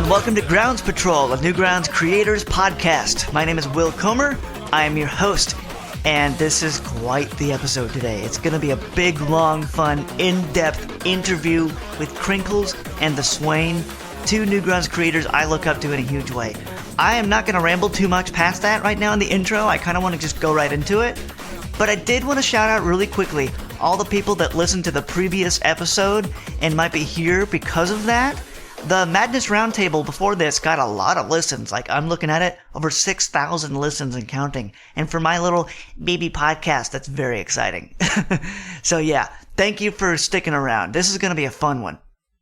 and welcome to Grounds Patrol, a Newgrounds creators podcast. My name is Will Comer. I am your host, and this is quite the episode today. It's going to be a big, long, fun, in-depth interview with Krinkels and The-Swain, two Newgrounds creators I look up to in a huge way. I am not going to ramble too much past that right now in the intro. I kind of want to just go right into it. But I did want to shout out really quickly all the people that listened to the previous episode and might be here because of that. The Madness Roundtable before this got a lot of listens. Like, I'm looking at it, over 6,000 listens and counting. And for my little baby podcast, that's very exciting. So yeah, thank you for sticking around. This is going to be a fun one.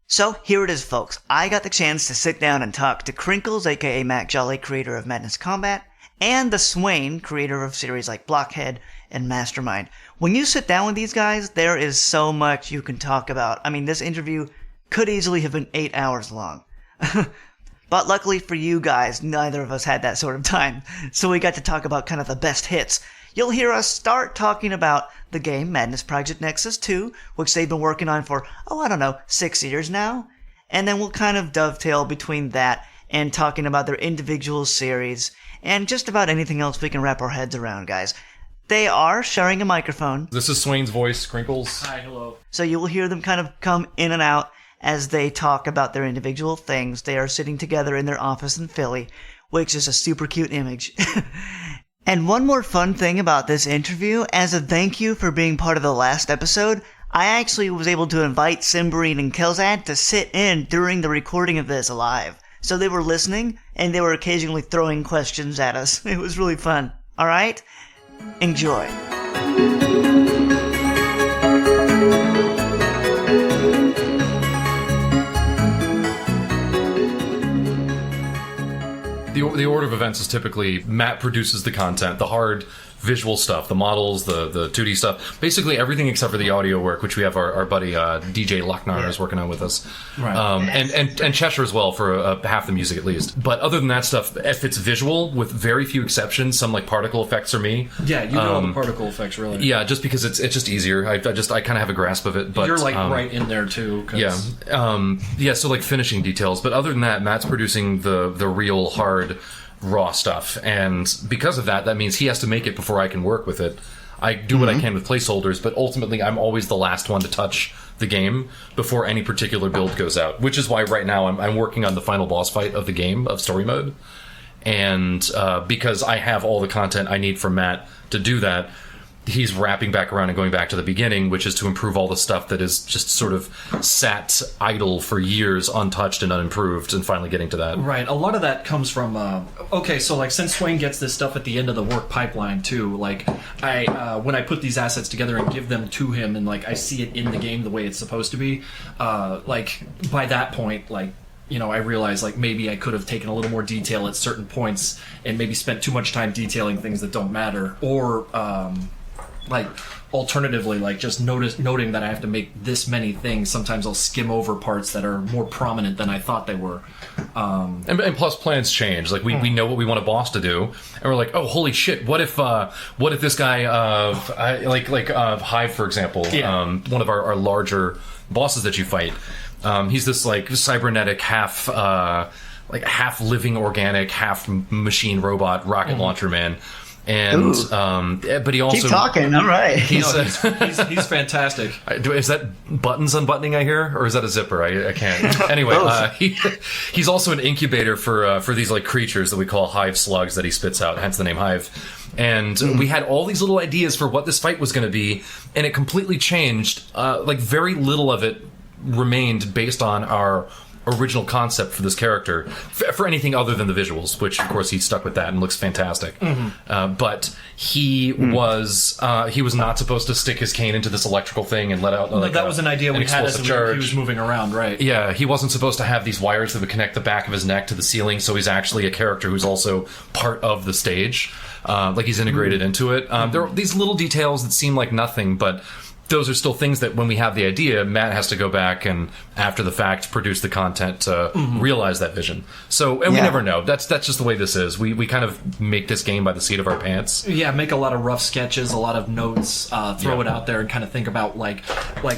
So here it is, folks. I got the chance to sit down and talk to Krinkels, aka Matt Jolly, creator of Madness Combat, and The-Swain, creator of series like Blockhead and Mastermind. When you sit down with these guys, there is so much you can talk about. I mean, this interview could easily have been 8 hours long. But luckily for you guys, neither of us had that sort of time. So we got to talk about kind of the best hits. You'll hear us start talking about the game Madness Project Nexus 2, which they've been working on for, 6 years now. And then we'll kind of dovetail between that and talking about their individual series and just about anything else we can wrap our heads around, guys. They are sharing a microphone. This is Swain's voice, Krinkels. Hi, hello. So you will hear them kind of come in and out as they talk about their individual things. They are sitting together in their office in Philly, which is a super cute image. And one more fun thing about this interview, as a thank you for being part of the last episode, I actually was able to invite Cymberine and Kelzad to sit in during the recording of this live. So they were listening, and they were occasionally throwing questions at us. It was really fun. Alright? Enjoy. The order of events is typically Matt produces the content, the hard visual stuff, the models, the 2D stuff, basically everything except for the audio work, which we have our buddy DJ Lucknar is working on with us, Right. And Cheshire as well for half the music at least. But other than that stuff, if it's visual, with very few exceptions, some like particle effects are me. Yeah, you know all the particle effects, really. Yeah, just because it's just easier. I kind of have a grasp of it. But you're like right in there too. So like finishing details. But other than that, Matt's producing the real hard raw stuff, and because of that means he has to make it before I can work with it. I do what I can with placeholders, but ultimately I'm always the last one to touch the game before any particular build goes out, which is why right now I'm working on the final boss fight of the game, of story mode, and because I have all the content I need from Matt to do that, he's wrapping back around and going back to the beginning, which is to improve all the stuff that is just sort of sat idle for years, untouched and unimproved, and finally getting to that. Right. A lot of that comes from so like since Swain gets this stuff at the end of the work pipeline too, like I when I put these assets together and give them to him and like I see it in the game the way it's supposed to be, like by that point, like, you know, I realized like maybe I could have taken a little more detail at certain points and maybe spent too much time detailing things that don't matter, or like alternatively, like just noting that I have to make this many things. Sometimes I'll skim over parts that are more prominent than I thought they were. And plus plans change. Like we know what we want a boss to do, and we're like, oh holy shit! What if this guy Hive, for example, one of our larger bosses that you fight, he's this like cybernetic half living organic, half machine robot rocket launcher man. And but he also keep talking. All right. He's fantastic. Is that buttons unbuttoning I hear, or is that a zipper? I can't. Anyway, he's also an incubator for these like creatures that we call hive slugs that he spits out, hence the name Hive. And we had all these little ideas for what this fight was going to be, and it completely changed. Like very little of it remained based on our original concept for this character, for anything other than the visuals, which of course he stuck with that and looks fantastic. But he was not supposed to stick his cane into this electrical thing and let out that was an idea we had as he was moving around, right? Yeah, he wasn't supposed to have these wires that would connect the back of his neck to the ceiling, so he's actually a character who's also part of the stage, like he's integrated into it. There are these little details that seem like nothing, but those are still things that when we have the idea, Matt has to go back and after the fact produce the content to realize that vision. So, and we never know. That's just the way this is. We kind of make this game by the seat of our pants. Yeah, make a lot of rough sketches, a lot of notes, throw it out there, and kind of think about like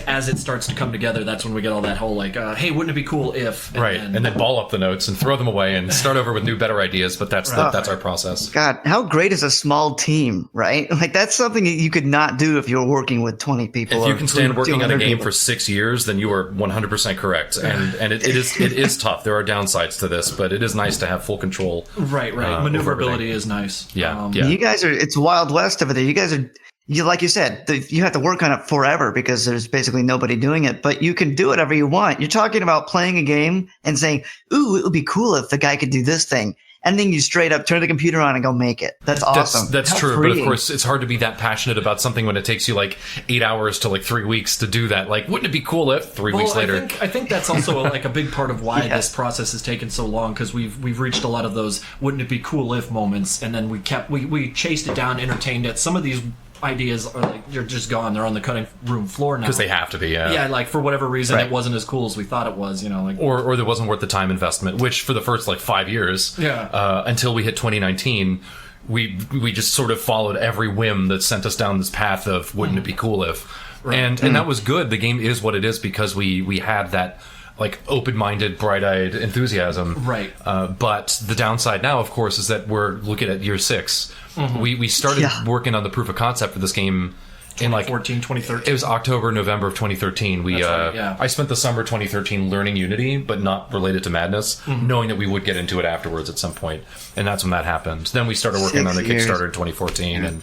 as it starts to come together. That's when we get all that whole like, hey, wouldn't it be cool if? And then ball up the notes and throw them away and start over with new, better ideas. But that's that's our process. God, how great is a small team, right? Like that's something you could not do if you were working with 20 people. If you can stand working on a game for 6 years, then you are 100% correct. And it is tough. There are downsides to this, but it is nice to have full control. Right. Maneuverability is nice. Yeah. You guys it's Wild West over there. You guys are, like you said, you have to work on it forever because there's basically nobody doing it, but you can do whatever you want. You're talking about playing a game and saying, ooh, it would be cool if the guy could do this thing. And then you straight up turn the computer on and go make it. That's awesome. That's true. Freeing. But of course, it's hard to be that passionate about something when it takes you like 8 hours to like 3 weeks to do that. Like, wouldn't it be cool if 3 weeks later? I think that's also like a big part of why this process has taken so long, because we've reached a lot of those wouldn't it be cool if moments, and then we chased it down, entertained it. Some of these ideas are like you're just gone. They're on the cutting room floor now because they have to be. Yeah, like for whatever reason, it wasn't as cool as we thought it was. Like or it wasn't worth the time investment. Which for the first like 5 years, until we hit 2019, we just sort of followed every whim that sent us down this path of wouldn't it be cool if, and that was good. The game is what it is because we had that like open-minded, bright-eyed enthusiasm. Right. But the downside now, of course, is that we're looking at year 6. We started working on the proof of concept for this game in like 2013. It was October, November of 2013. I spent the summer 2013 learning Unity, but not related to Madness, knowing that we would get into it afterwards at some point, and that's when that happened. Then we started working on the Kickstarter in 2014, and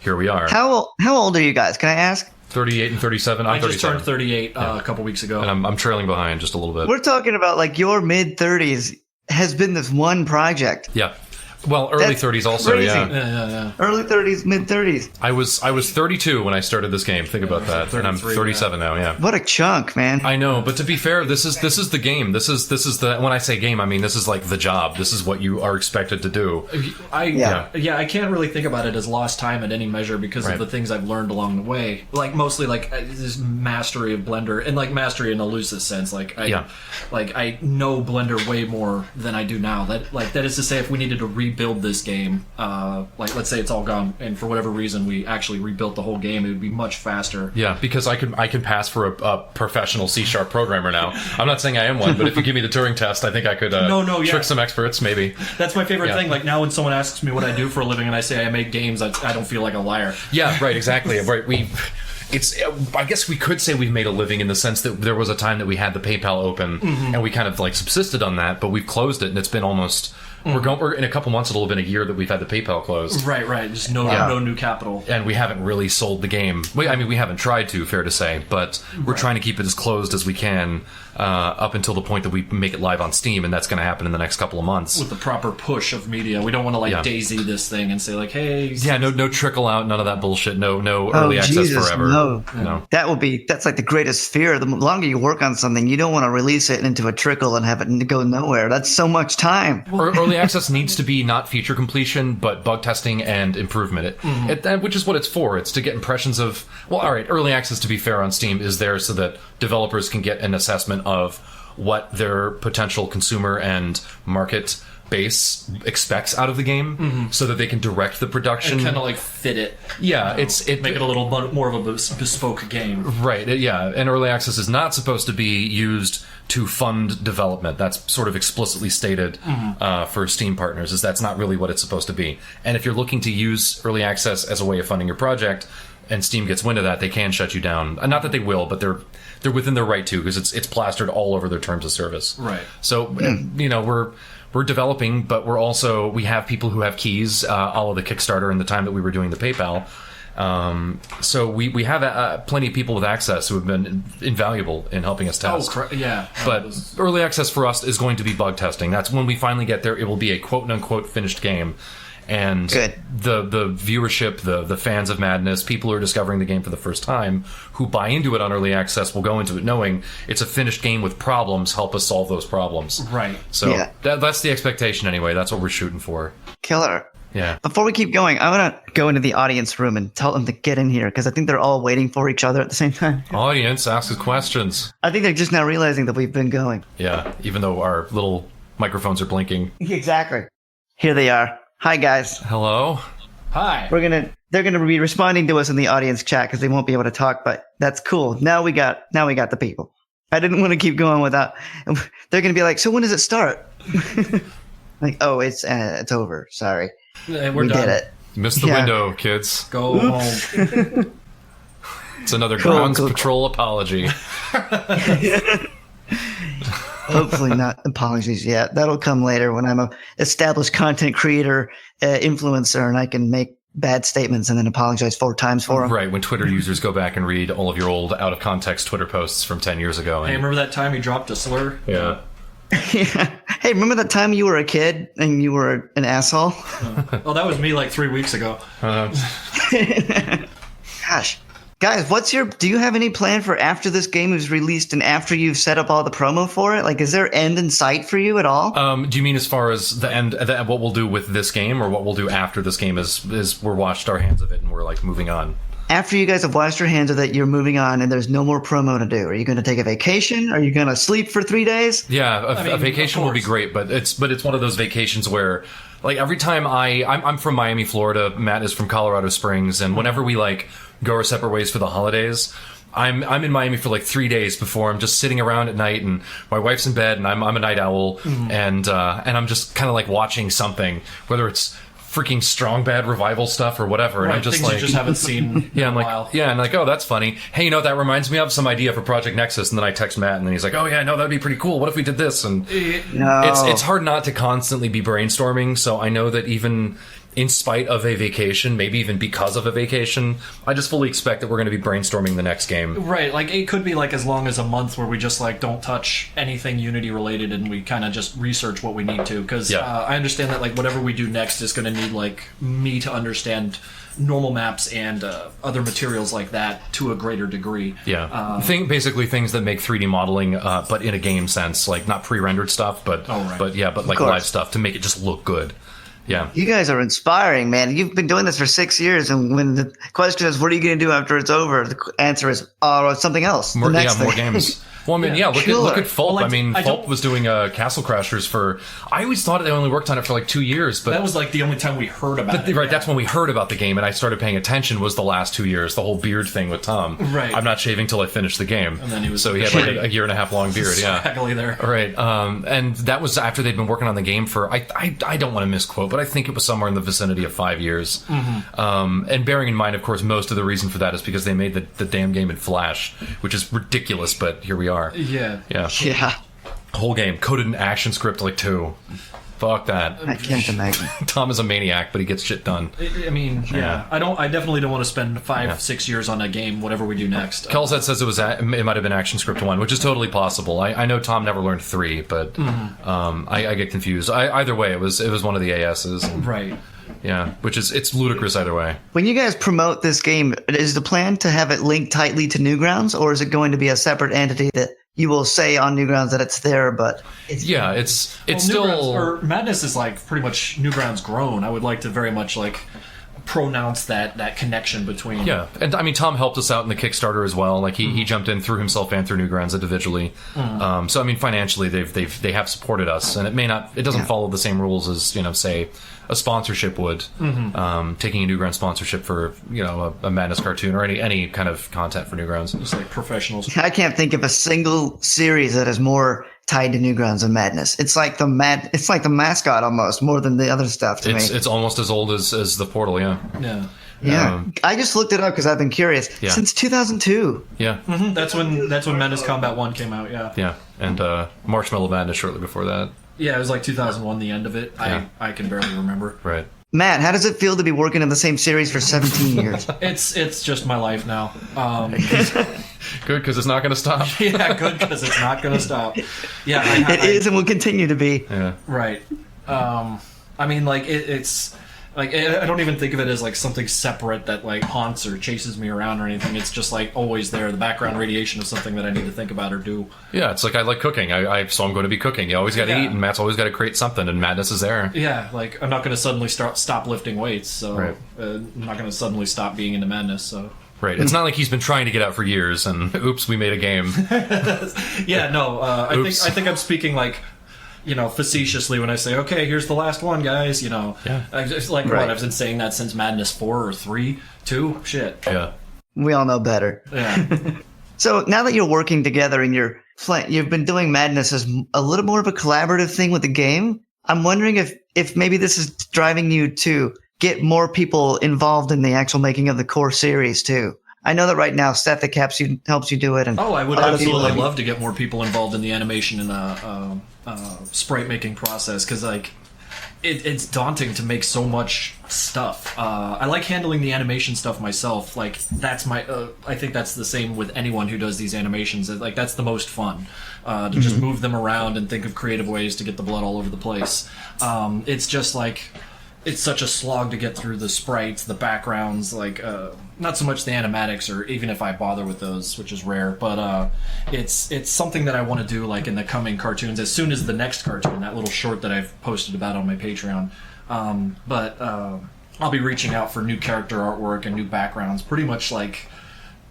here we are. How old are you guys? Can I ask? 38 and 37. I just turned 38 a couple weeks ago, and I'm trailing behind just a little bit. We're talking about like your mid 30s has been this one project. Yeah. Well, early 30s also, crazy. Yeah. Early 30s, mid 30s. I was 32 when I started this game. Think about that. And I'm 37 now. Yeah. What a chunk, man. I know, but to be fair, this is the game. This is the when I say game, I mean this is like the job. This is what you are expected to do. I can't really think about it as lost time at any measure because of the things I've learned along the way. Like mostly like this mastery of Blender and like mastery in a loosest sense. Like I know Blender way more than I do now. That is to say, if we needed to rebuild this game, like let's say it's all gone, and for whatever reason we actually rebuilt the whole game, it would be much faster. Yeah, because I can pass for a professional C# programmer now. I'm not saying I am one, but if you give me the Turing test, I think I could trick some experts, maybe. That's my favorite thing. Like now when someone asks me what I do for a living and I say I make games, I don't feel like a liar. Yeah, right, exactly. Right, I guess we could say we've made a living in the sense that there was a time that we had the PayPal open and we kind of like subsisted on that, but we've closed it and it's been almost we're in a couple months. It'll have been a year that we've had the PayPal closed. Right. Just no new capital, and we haven't really sold the game. I mean, we haven't tried to, fair to say, but we're trying to keep it as closed as we can up until the point that we make it live on Steam, and that's going to happen in the next couple of months with the proper push of media. We don't want to daisy this thing and say like, hey, no trickle out, none of that bullshit. No early access forever. No. That's like the greatest fear. The longer you work on something, you don't want to release it into a trickle and have it go nowhere. That's so much time. Early access needs to be not feature completion, but bug testing and improvement. Which is what it's for. It's to get impressions of. Well, all right. Early access, to be fair, on Steam is there so that developers can get an assessment of what their potential consumer and market base expects out of the game, so that they can direct the production and kind of like fit it. Yeah, make it a little more of a bespoke game. Right. And early access is not supposed to be used to fund development. That's sort of explicitly stated for Steam partners. That's not really what it's supposed to be. And if you're looking to use early access as a way of funding your project, and Steam gets wind of that, they can shut you down. Not that they will, but they're within their right to, because it's plastered all over their terms of service. Right. So we're developing, but we have people who have keys, all of the Kickstarter and the time that we were doing the PayPal. So we have plenty of people with access who have been invaluable in helping us test. But early access for us is going to be bug testing. That's when we finally get there. It will be a quote-unquote finished game. And the viewership, the fans of Madness, people who are discovering the game for the first time, who buy into it on early access, will go into it knowing it's a finished game with problems. Help us solve those problems. Right. So that's the expectation anyway. That's what we're shooting for. Killer. Yeah. Before we keep going, I want to go into the audience room and tell them to get in here because I think they're all waiting for each other at the same time. Audience, ask us questions. I think they're just now realizing that we've been going. Yeah, even though our little microphones are blinking. Exactly. Here they are. Hi, guys. Hello? Hi. They're gonna be responding to us in the audience chat because they won't be able to talk, but that's cool. Now we got the people. I didn't want to keep going without. They're gonna be like, so when does it start? Like, oh, it's over. Sorry, We're we done. did it. Missed the Yeah. window, kids. Go home. It's another Cool, Grounds cool. Patrol apology. Hopefully not apologies yet. That'll come later when I'm a established content creator, influencer, and I can make bad statements and then apologize 4 times for them. Right, when Twitter users go back and read all of your old out-of-context Twitter posts from 10 years ago. Hey, And, remember that time you dropped a slur? yeah. Yeah. Hey, remember that time you were a kid and you were an asshole? Oh, that was me like 3 weeks ago. Gosh. Guys, do you have any plan for after this game is released and after you've set up all the promo for it? Like, is there end in sight for you at all? Do you mean as far as the end, what we'll do with this game, or what we'll do after this game is we're washed our hands of it and we're like moving on? After you guys have washed your hands of it, you're moving on and there's no more promo to do. Are you going to take a vacation? Are you going to sleep for 3 days? Yeah, mean, a vacation of will be course. great, but it's one of those vacations where, like, every time I'm from Miami, Florida, Matt is from Colorado Springs, and whenever we like go our separate ways for the holidays, I'm in Miami for like 3 days before I'm just sitting around at night, and my wife's in bed, and I'm a night owl, and I'm just kind of like watching something, whether it's freaking Strong Bad revival stuff or whatever, and Right, I'm just things like, you just haven't seen yeah, in I'm a like, while. yeah, and like, oh, that's funny. Hey, you know, that reminds me of some idea for Project Nexus, and then I text Matt, and then he's like, oh yeah, no, that'd be pretty cool. What if we did this? And No. it's hard not to constantly be brainstorming. So I know that even in spite of a vacation, maybe even because of a vacation, I just fully expect that we're going to be brainstorming the next game. Right, like it could be like as long as a month where we just like don't touch anything Unity related and we kind of just research what we need to, because Yeah. I understand that like whatever we do next is going to need like me to understand normal maps and other materials like that to a greater degree. Yeah, basically things that make 3D modeling, but in a game sense, like not pre-rendered stuff, but Oh, right. but like course. live stuff to make it just look good. Yeah. You guys are inspiring, man. You've been doing this for 6 years, and when the question is, what are you going to do after it's over? The answer is, something else. More, the next more thing. games. Well, I mean, Yeah. look Killer. at Fulp. Well, I mean, I Fulp don't- was doing Castle Crashers for. I always thought they only worked on it for like 2 years, but That was like the only time we heard about it. right, that's when we heard about the game, and I started paying attention. Was the last 2 years, the whole beard thing with Tom. Right. I'm not shaving till I finish the game. And then he was so he had like a year and a half long beard. Yeah. Scraggly there. Right, and that was after they'd been working on the game for I don't want to misquote, but I think it was somewhere in the vicinity of 5 years. And bearing in mind, of course, most of the reason for that is because they made the damn game in Flash, which is ridiculous. But here we are. Yeah. Yeah, Yeah, whole game coded in ActionScript like 2. Fuck that. I can't imagine. Tom is a maniac, but he gets shit done. I mean, yeah. I definitely don't want to spend 5, Yeah. 6 years on a game, whatever we do next. Kelzet says it might have been ActionScript 1, which is totally possible. I know Tom never learned 3, but I get confused. Either way, it was one of the ASs. And, Right. yeah, it's ludicrous either way. When you guys promote this game, is the plan to have it linked tightly to Newgrounds, or is it going to be a separate entity that you will say on Newgrounds that it's there, but it's Yeah, it's Well, still Newgrounds, or Madness is like pretty much Newgrounds grown. I would like to very much like pronounce that connection between. yeah, and I mean Tom helped us out in the Kickstarter as well. Like he jumped in through himself and through Newgrounds individually. So I mean financially they have supported us, and it doesn't follow the same rules as say a sponsorship would. Taking a Newgrounds sponsorship for a Madness cartoon or any kind of content for Newgrounds. Just like professionals. I can't think of a single series that is more tied to Newgrounds than Madness. It's like the mascot almost, more than the other stuff to me. It's almost as old as the Portal. Yeah, Yeah. Yeah, I just looked it up because I've been curious. Yeah. Since 2002. yeah, That's when Madness Combat 1 came out, yeah. yeah, and Marshmallow Madness shortly before that. Yeah, it was like 2001, the end of it. Yeah. I can barely remember. Right. Matt, how does it feel to be working in the same series for 17 years? It's just my life now. Good, because it's not going to stop. Yeah, good, because it's not going to stop. Yeah, It is and will continue to be. Yeah. Right. I mean, like, it's... Like, I don't even think of it as like something separate that like haunts or chases me around or anything. It's just like always there, the background radiation of something that I need to think about or do. Yeah, it's like I like cooking. So I'm going to be cooking. You always got to eat, and Matt's always got to create something, and madness is there. Yeah, like I'm not going to suddenly stop lifting weights, so I'm not going to suddenly stop being into madness. So. Right. It's not like he's been trying to get out for years, and oops, we made a game. Yeah, no. I think I'm speaking like, facetiously when I say, okay, here's the last one, guys. It's like what I've been saying that since Madness 4 or 3, 2, shit. Yeah. We all know better. Yeah. So now that you're working together and you've been doing Madness as a little more of a collaborative thing with the game, I'm wondering if maybe this is driving you to get more people involved in the actual making of the core series too. I know that right now Seth helps you do it. And I would absolutely love to get more people involved in the animation and sprite making process, because like it's daunting to make so much stuff. I like handling the animation stuff myself. Like that's my. I think that's the same with anyone who does these animations. Like that's the most fun. To just move them around and think of creative ways to get the blood all over the place. It's just like. It's such a slog to get through the sprites, the backgrounds, like not so much the animatics, or even if I bother with those, which is rare. But it's something that I want to do, like in the coming cartoons, as soon as the next cartoon, that little short that I've posted about on my Patreon. But I'll be reaching out for new character artwork and new backgrounds, pretty much like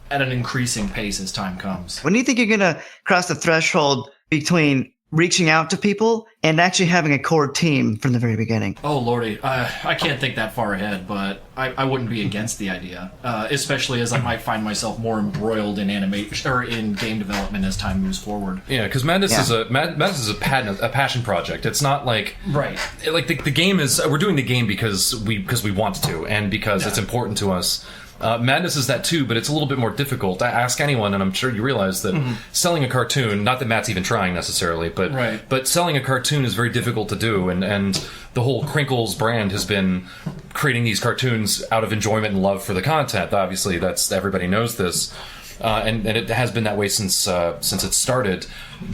at an increasing pace as time comes. When do you think you're gonna cross the threshold between reaching out to people and actually having a core team from the very beginning? Oh lordy, I can't think that far ahead, but I wouldn't be against the idea, especially as I might find myself more embroiled in animation or in game development as time moves forward. Yeah, because Madness is a passion project. It's not like like the game is. We're doing the game because we want to, and because it's important to us. Madness is that too, but it's a little bit more difficult. Ask anyone, and I'm sure you realize that selling a cartoon, not that Matt's even trying necessarily, but selling a cartoon is very difficult to do, and the whole Krinkels brand has been creating these cartoons out of enjoyment and love for the content. Obviously, everybody knows this. And it has been that way since it started,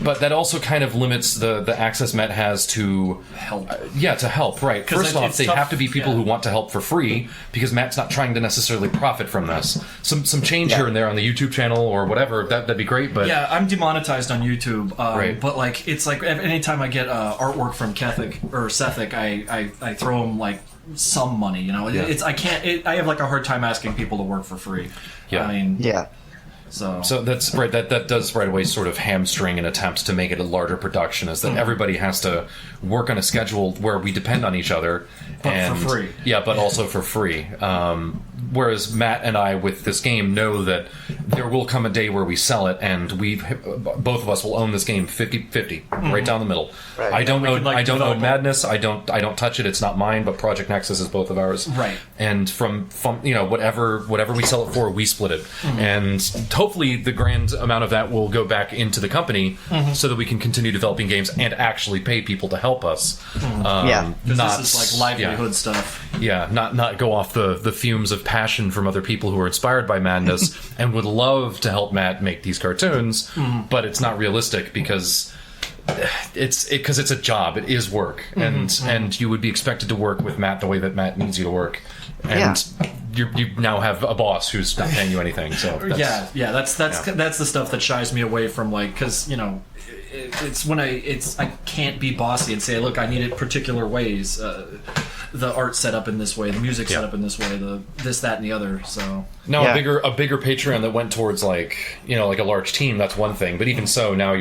but that also kind of limits the access Matt has to help. To help, right? First off, they have to be people who want to help for free, because Matt's not trying to necessarily profit from this. Some change here and there on the YouTube channel or whatever, that'd be great. But I'm demonetized on YouTube, but like it's like anytime I get artwork from Sethic, I throw him like some money. I have like a hard time asking people to work for free. Yeah. I mean, So that's right. That does right away sort of hamstring an attempt to make it a larger production. Is that everybody has to work on a schedule where we depend on each other, but for free. Yeah, but also for free. Whereas Matt and I with this game know that there will come a day where we sell it, and both of us will own this game 50-50, right down the middle. Right. I don't own Madness. I don't touch it. It's not mine. But Project Nexus is both of ours. Right. And from whatever we sell it for, we split it, and hopefully the grand amount of that will go back into the company, so that we can continue developing games and actually pay people to help us. Because this is like livelihood stuff. Yeah, not go off the fumes of passion from other people who are inspired by Madness and would love to help Matt make these cartoons, but it's not realistic because it's a job. It is work, and you would be expected to work with Matt the way that Matt needs you to work, and you now have a boss who's not paying you anything. So that's the stuff that shies me away from, like, because it's when I can't be bossy and say, look, I need it particular ways. The art set up in this way, the music set up in this way, the this, that, and the other. So now a bigger Patreon that went towards like a large team. That's one thing, but even so, now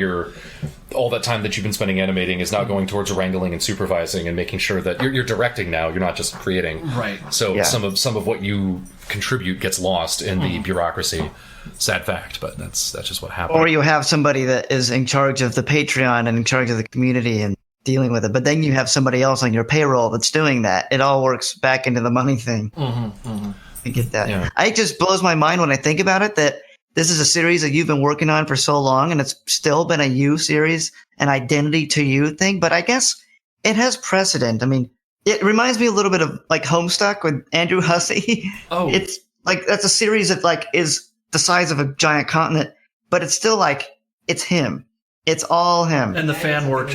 all that time that you've been spending animating is now going towards wrangling and supervising and making sure that you're directing now. You're not just creating. Right. So some of what you contribute gets lost in the bureaucracy. Sad fact, but that's just what happened. Or you have somebody that is in charge of the Patreon and in charge of the community and dealing with it, but then you have somebody else on your payroll that's doing that. It all works back into the money thing. I get that. Yeah. It just blows my mind when I think about it that this is a series that you've been working on for so long, and it's still been a you series, an identity to you thing. But I guess it has precedent. I mean, it reminds me a little bit of like Homestuck with Andrew Hussey. Oh, it's like that's a series that like is the size of a giant continent, but it's still like it's him. It's all him. And the fan work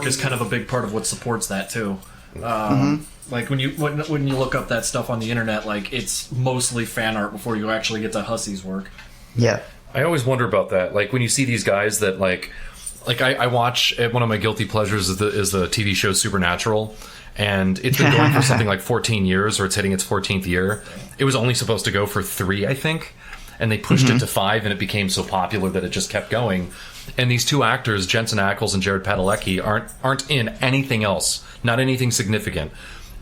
is kind of a big part of what supports that too. Like when you look up that stuff on the internet, like it's mostly fan art before you actually get to Hussey's work. Yeah. I always wonder about that. Like when you see these guys that like I watch, one of my guilty pleasures is the TV show Supernatural, and it's been going for something like 14 years, or it's hitting its 14th year. It was only supposed to go for 3, I think, and they pushed it to 5, and it became so popular that it just kept going. And these two actors, Jensen Ackles and Jared Padalecki, aren't in anything else, not anything significant.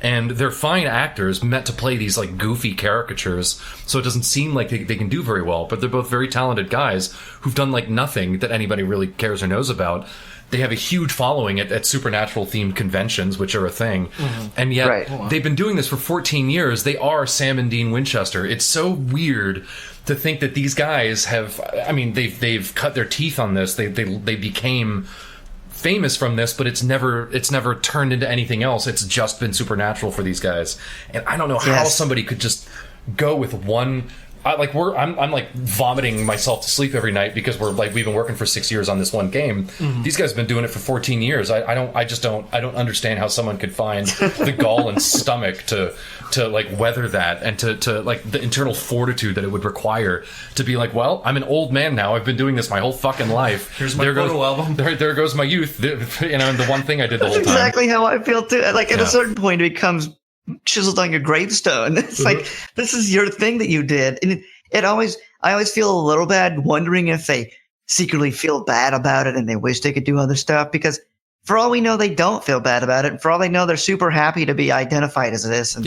And they're fine actors meant to play these like goofy caricatures, so it doesn't seem like they can do very well. But they're both very talented guys who've done like nothing that anybody really cares or knows about. They have a huge following at supernatural themed conventions, which are a thing. And yet they've been doing this for 14 years. They are Sam and Dean Winchester. It's so weird to think that these guys have, I mean, they've cut their teeth on this. They became famous from this, but it's never turned into anything else. It's just been Supernatural for these guys. And I don't know how somebody could just go with one. I'm like vomiting myself to sleep every night because we've been working for 6 years on this one game. These guys have been doing it for 14 years. I don't understand how someone could find the gall and stomach to like weather that, and to like the internal fortitude that it would require to be like, well, I'm an old man now. I've been doing this my whole fucking life. Here's my photo album. There goes my youth. And the one thing I did the whole time. That's exactly how I feel too. Like at a certain point, it becomes chiseled on your gravestone. It's like, this is your thing that you did. And I always feel a little bad wondering if they secretly feel bad about it and they wish they could do other stuff, because for all we know, they don't feel bad about it. And for all they know, they're super happy to be identified as this. And,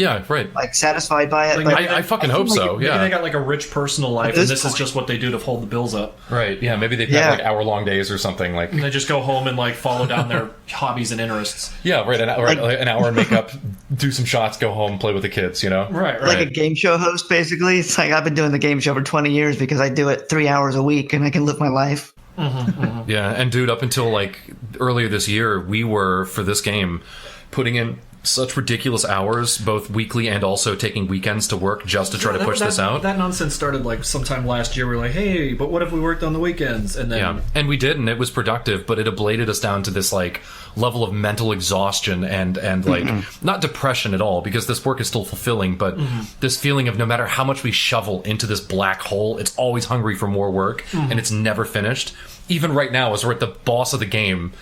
like satisfied by it. Like, I fucking hope so. Maybe they got like a rich personal life, and this is just what they do to hold the bills up. Right. Yeah. Maybe they've had like hour-long days or something. Like, and they just go home and like follow down their hobbies and interests. Yeah. Right. An hour in makeup, do some shots, go home, play with the kids. You know. Right. Like a game show host, basically. It's like, I've been doing the game show for 20 years because I do it 3 hours a week and I can live my life. Yeah, and dude, up until like earlier this year, we were, for this game, putting in such ridiculous hours, both weekly and also taking weekends to work just to try to push this out. That nonsense started like sometime last year. We were like, hey, but what if we worked on the weekends? And then and we did, and it was productive, but it ablated us down to this like level of mental exhaustion and like not depression at all, because this work is still fulfilling, but this feeling of no matter how much we shovel into this black hole, it's always hungry for more work, and it's never finished. Even right now, as we're at the boss of the game,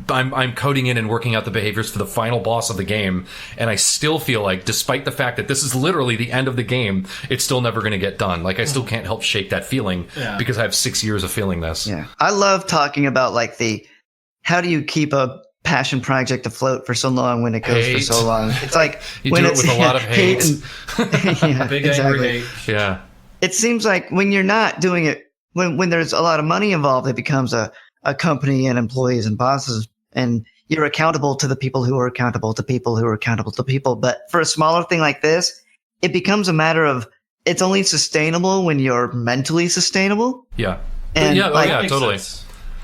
I'm coding in and working out the behaviors for the final boss of the game, and I still feel like, despite the fact that this is literally the end of the game, it's still never going to get done. Like, I still can't help shake that feeling because I have 6 years of feeling this. Yeah, I love talking about like how do you keep a passion project afloat for so long when it goes for so long. It's like you when do it it's with a lot of hate. Big angry hate. Yeah. It seems like when you're not doing it, when there's a lot of money involved, it becomes a company and employees and bosses, and you're accountable to the people who are accountable to people who are accountable to people. But for a smaller thing like this, it becomes a matter of, it's only sustainable when you're mentally sustainable. Yeah. And totally.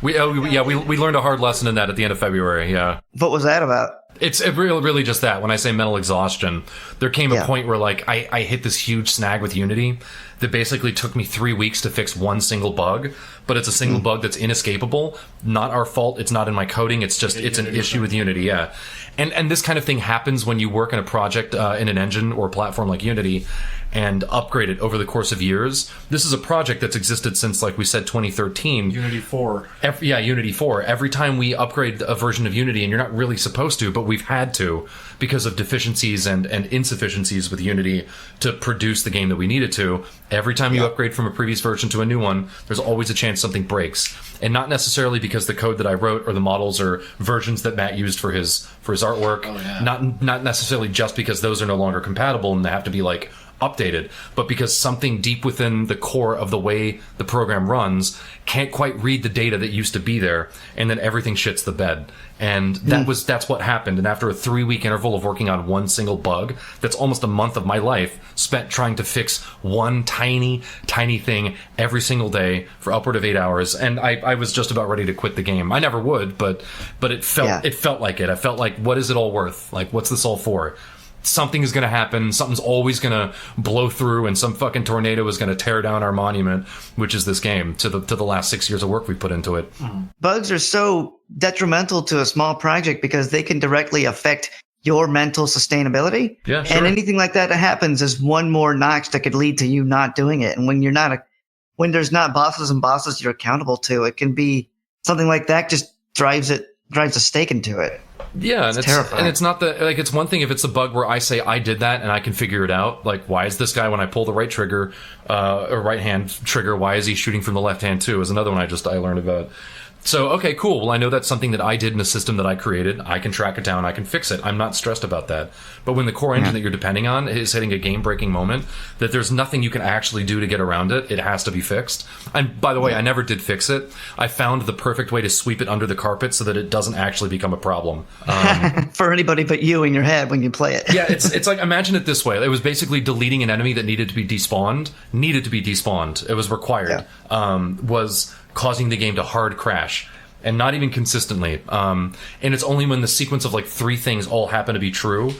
We learned a hard lesson in that at the end of February. Yeah. What was that about? It's really just that. When I say mental exhaustion, there came a point where like I hit this huge snag with Unity that basically took me 3 weeks to fix one single bug, but it's a single bug that's inescapable. Not our fault. It's not in my coding. It's just, it's an issue with Unity. Yeah. And this kind of thing happens when you work in a project in an engine or a platform like Unity and upgrade it over the course of years. This is a project that's existed since, like we said, 2013. Unity 4. Unity 4. Every time we upgrade a version of Unity, and you're not really supposed to, but we've had to because of deficiencies and insufficiencies with Unity to produce the game that we needed to. Every time you upgrade from a previous version to a new one, there's always a chance something breaks. And not necessarily because the code that I wrote or the models or versions that Matt used for his artwork. Not necessarily just because those are no longer compatible and they have to be like updated, but because something deep within the core of the way the program runs can't quite read the data that used to be there, and then everything shits the bed. And that's what happened. And after a 3-week interval of working on one single bug, that's almost a month of my life spent trying to fix one tiny thing every single day for upward of 8 hours. And I was just about ready to quit the game. I never would, but it felt like it. I felt like, what is it all worth? Like, what's this all for? Something is going to happen. Something's always going to blow through, and some fucking tornado is going to tear down our monument, which is this game, to the last 6 years of work we put into it. Bugs are so detrimental to a small project because they can directly affect your mental sustainability. Yeah, sure. And anything like that happens is one more notch that could lead to you not doing it. And when when there's not bosses and bosses you're accountable to, it can be something like that just drives a stake into it. Yeah, and terrifying. And it's not like, it's one thing if it's a bug where I say I did that and I can figure it out. Like, why is this guy, when I pull the right trigger, or right hand trigger, why is he shooting from the left hand too? Is another one I learned about. So, okay, cool. Well, I know that's something that I did in a system that I created. I can track it down. I can fix it. I'm not stressed about that. But when the core engine that you're depending on is hitting a game-breaking moment, that there's nothing you can actually do to get around it, it has to be fixed. And by the way, I never did fix it. I found the perfect way to sweep it under the carpet so that it doesn't actually become a problem. For anybody but you in your head when you play it. Yeah, it's like, imagine it this way. It was basically deleting an enemy that needed to be despawned. It was required. Was causing the game to hard crash, and not even consistently. And it's only when the sequence of like 3 things all happen to be true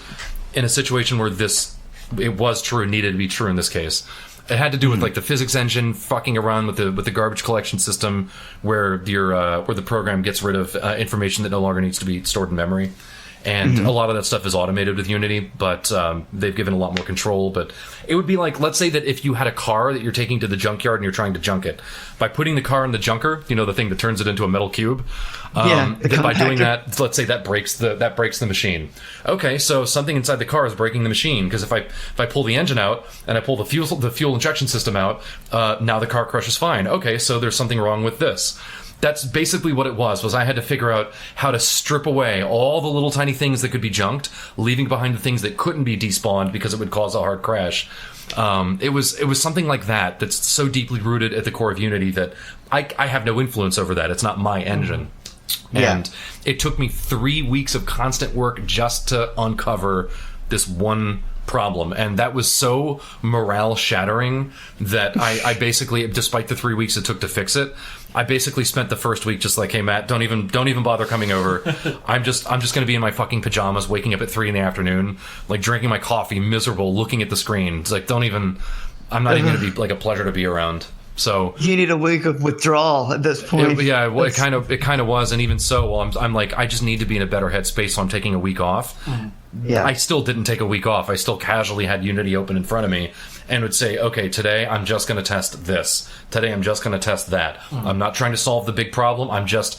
in a situation where it was true, needed to be true in this case. It had to do with like the physics engine fucking around with the garbage collection system, where the program gets rid of information that no longer needs to be stored in memory. And a lot of that stuff is automated with Unity, but they've given a lot more control. But it would be like, let's say that if you had a car that you're taking to the junkyard and you're trying to junk it. By putting the car in the junker, the thing that turns it into a metal cube, by doing that, let's say that breaks the machine. Okay, so something inside the car is breaking the machine, because if I pull the engine out and I pull the fuel injection system out, now the car crushes fine. Okay, so there's something wrong with this. That's basically what it was I had to figure out how to strip away all the little tiny things that could be junked, leaving behind the things that couldn't be despawned because it would cause a hard crash. It was something like that that's so deeply rooted at the core of Unity that I have no influence over that. It's not my engine. Yeah. And it took me 3 weeks of constant work just to uncover this one problem, and that was so morale shattering that I basically, despite the 3 weeks it took to fix it, I basically spent the first week just like, hey Matt, don't even bother coming over. I'm just gonna be in my fucking pajamas, waking up at 3 PM, like drinking my coffee, miserable, looking at the screen. It's like, I'm not even gonna be like a pleasure to be around. So you need a week of withdrawal at this point. It kind of was, and even so, I'm like, I just need to be in a better headspace, so I'm taking a week off. Yeah. I still didn't take a week off. I still casually had Unity open in front of me and would say, okay, today I'm just going to test this. Today I'm just going to test that. I'm not trying to solve the big problem. I'm just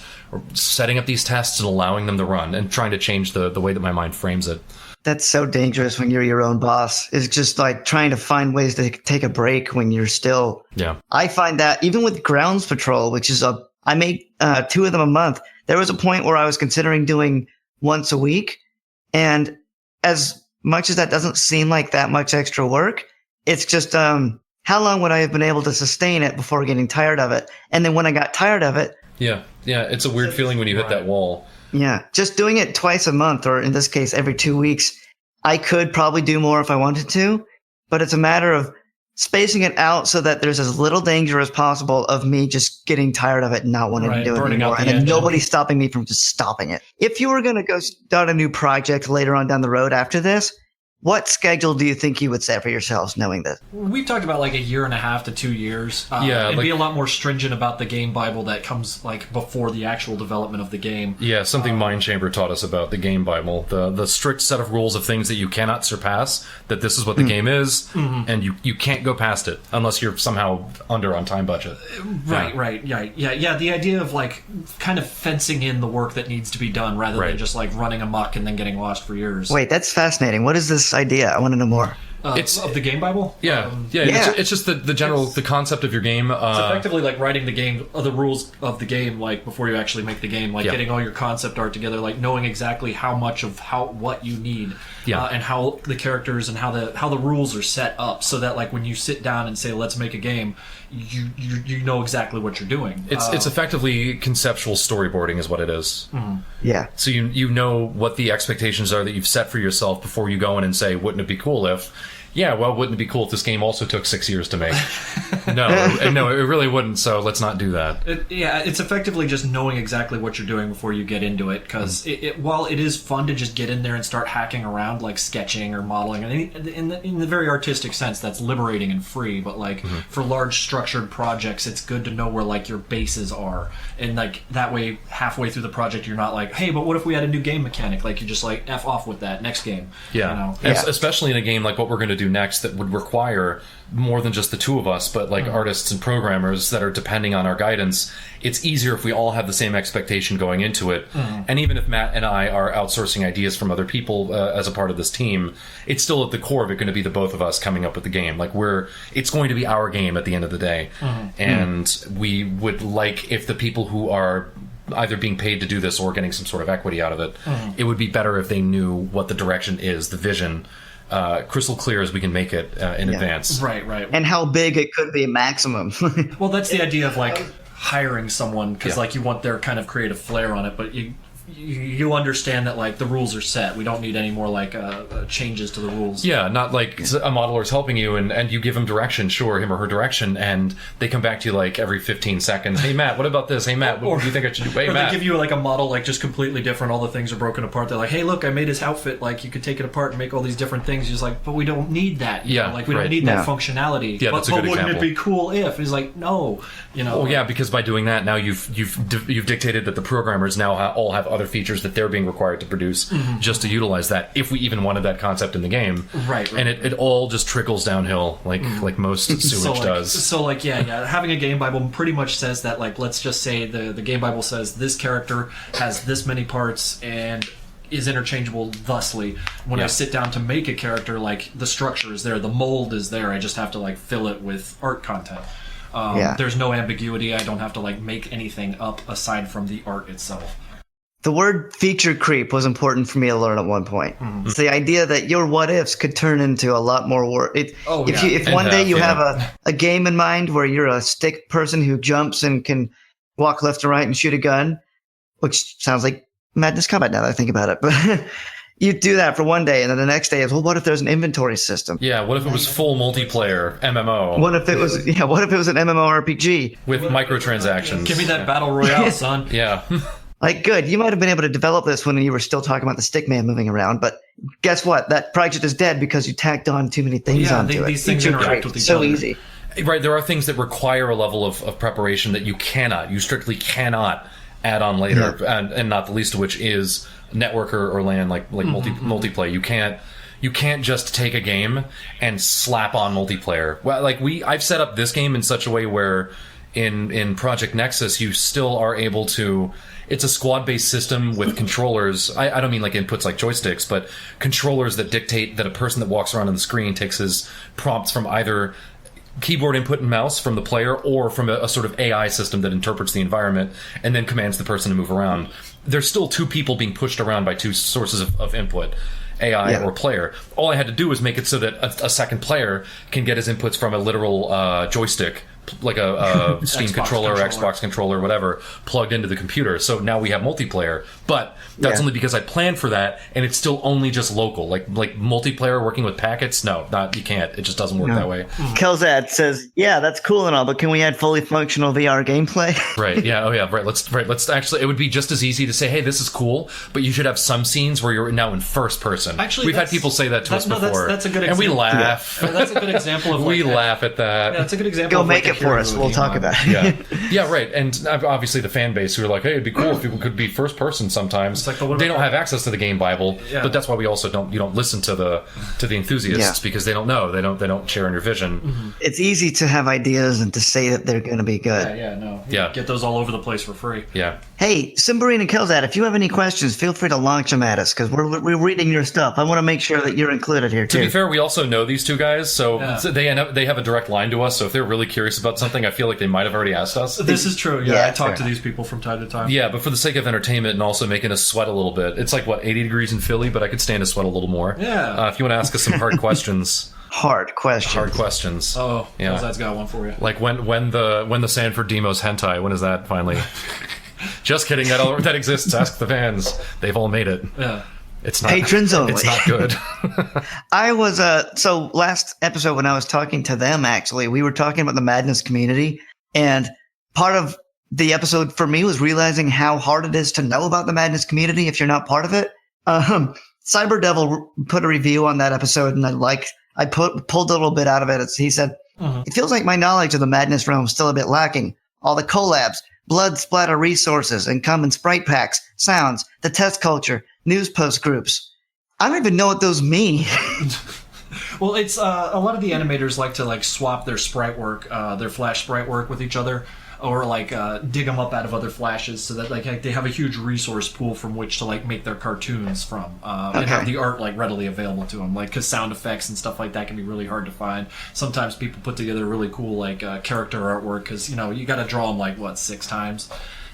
setting up these tests and allowing them to run and trying to change the way that my mind frames it. That's so dangerous when you're your own boss. It's just like trying to find ways to take a break when you're still... Yeah. I find that even with Grounds Patrol, which is I make 2 of them a month. There was a point where I was considering doing once a week. And as much as that doesn't seem like that much extra work, it's just how long would I have been able to sustain it before getting tired of it? And then when I got tired of it... Yeah, it's a weird feeling when you hit that wall. Yeah, just doing it twice a month, or in this case, every 2 weeks, I could probably do more if I wanted to, but it's a matter of spacing it out so that there's as little danger as possible of me just getting tired of it and not wanting to do it anymore, and then nobody stopping me from just stopping it. If you were going to go start a new project later on down the road after this, what schedule do you think you would set for yourselves knowing this? We've talked about like 1.5 to 2 years. And be a lot more stringent about the game Bible that comes like before the actual development of the game. Yeah, something Mindchamber taught us about the game Bible. The strict set of rules of things that you cannot surpass, that this is what the game is, and you can't go past it unless you're somehow under on time budget. Right. Yeah, the idea of like kind of fencing in the work that needs to be done rather than just like running amok and then getting lost for years. Wait, that's fascinating. What is this idea? I want to know more. It's of the game Bible. It's just the concept of your game. It's effectively like writing the game, the rules of the game, like before you actually make the game, like getting all your concept art together, like knowing exactly how much of what you need, and how the characters and how the rules are set up, so that like when you sit down and say let's make a game, you know exactly what you're doing. It's effectively conceptual storyboarding is what it is. Yeah. So you know what the expectations are that you've set for yourself before you go in and say, wouldn't it be cool if? yeah, well, wouldn't it be cool if this game also took 6 years to make? No, it really wouldn't, so let's not do that. It's effectively just knowing exactly what you're doing before you get into it, because while it is fun to just get in there and start hacking around, like sketching or modeling, and in the very artistic sense, that's liberating and free, but like for large structured projects, it's good to know where like your bases are, and like that way, halfway through the project, you're not like, hey, but what if we had a new game mechanic? Like, you're just like, F off with that, next game. Yeah, especially in a game like what we're going to do next that would require more than just the two of us, but like artists and programmers that are depending on our guidance. It's easier if we all have the same expectation going into it. And even if Matt and I are outsourcing ideas from other people as a part of this team, it's still at the core of it going to be the both of us coming up with the game. Like it's going to be our game at the end of the day. And we would like if the people who are either being paid to do this or getting some sort of equity out of it, it would be better if they knew what the direction is, the vision, crystal clear as we can make it in advance. Right. And how big it could be maximum. Well, that's the idea of like hiring someone, because like you want their kind of creative flair on it, but you understand that like the rules are set. We don't need any more like changes to the rules. Yeah, not like a modeler's helping you and you give him direction, him or her direction, and they come back to you like every 15 seconds. Hey Matt, what about this? Hey Matt, what do you think I should do? Hey Matt. They give you like a model like just completely different. All the things are broken apart. They're like, hey, look, I made his outfit. Like you could take it apart and make all these different things. He's like, but we don't need that. You know? Like we don't need that functionality. Yeah, that's a good example. Wouldn't it be cool if? He's like, no, Well, yeah, because by doing that, now you've dictated that the programmers now all have other features that they're being required to produce just to utilize that, if we even wanted that concept in the game. Right. And it all just trickles downhill like most sewage does. So like having a game bible pretty much says that, like, let's just say the game bible says this character has this many parts and is interchangeable thusly. When I sit down to make a character, like the structure is there, the mold is there, I just have to like fill it with art content. There's no ambiguity. I don't have to like make anything up aside from the art itself. The word feature creep was important for me to learn at one point. It's the idea that your what ifs could turn into a lot more work. If one day you have a game in mind where you're a stick person who jumps and can walk left and right and shoot a gun, which sounds like Madness Combat now that I think about it, but you do that for one day, and then the next day is, well, what if there's an inventory system? Yeah, what if it was full multiplayer MMO? What if it was an MMORPG with microtransactions? Give me that battle royale, son. Yeah. Like, good. You might have been able to develop this when you were still talking about the stickman moving around, but guess what? That project is dead because you tacked on too many things onto it. These things interact with each other. So easy. Right, there are things that require a level of preparation that you strictly cannot add on later, and not the least of which is network or LAN, like multiplayer. You can't just take a game and slap on multiplayer. Well, like I've set up this game in such a way where in Project Nexus you still are able to. It's a squad-based system with controllers. I don't mean like inputs like joysticks, but controllers that dictate that a person that walks around on the screen takes his prompts from either keyboard input and mouse from the player or from a sort of AI system that interprets the environment and then commands the person to move around. There's still two people being pushed around by two sources of input, AI or player. All I had to do was make it so that a second player can get his inputs from a literal joystick, like a Steam controller or Xbox controller, whatever, plugged into the computer. So now we have multiplayer. But that's only because I planned for that, and it's still only just local. Like multiplayer working with packets, no, you can't. It just doesn't work that way. Kelzad says, yeah, that's cool and all, but can we add fully functional VR gameplay? Right, yeah, Let's actually, it would be just as easy to say, hey, this is cool, but you should have some scenes where you're now in first person. Actually, we've had people say that to us before. That's a good example. And we laugh. Yeah. That's a good example of like we laugh at that. Yeah, that's a good example. Go make it for us. We'll talk about it. Yeah, right. And obviously the fan base who are like, hey, it'd be cool if people could be first person sometimes. Like, they don't have access to the game Bible, but that's why we also don't listen to the enthusiasts because they don't know. They don't share in your vision. It's easy to have ideas and to say that they're going to be good. Get those all over the place for free. Yeah. Hey, Simbarine and Kelzad, if you have any questions, feel free to launch them at us because we're reading your stuff. I want to make sure that you're included here too. To be fair, we also know these two guys, so they have a direct line to us. So if they're really curious about something, I feel like they might have already asked us. This is true. Yeah, I talk to these people from time to time. Yeah, but for the sake of entertainment and also making us sweat a little bit, it's like 80 degrees in Philly, but I could stand to sweat a little more. Yeah. If you want to ask us some hard questions. Hard questions. Oh, yeah. That's got one for you. Like when the Sanford Demos hentai, when is that finally? Just kidding. That exists. Ask the fans. They've all made it. Yeah. It's not patrons only. It's not good. I was so last episode when I was talking to them, actually, we were talking about the Madness community, and part of the episode for me was realizing how hard it is to know about the Madness community if you're not part of it. Cyber Devil put a review on that episode, and I pulled a little bit out of it. He said, "It feels like my knowledge of the Madness realm is still a bit lacking. All the collabs, blood splatter resources, and common sprite packs, sounds, the test culture, news post groups. I don't even know what those mean." Well, it's a lot of the animators like to swap their sprite work, their Flash sprite work with each other, or dig them up out of other Flashes, so that they have a huge resource pool from which to make their cartoons from, and have the art readily available to them. Because sound effects and stuff like that can be really hard to find. Sometimes people put together really cool character artwork because you got to draw them 6 times.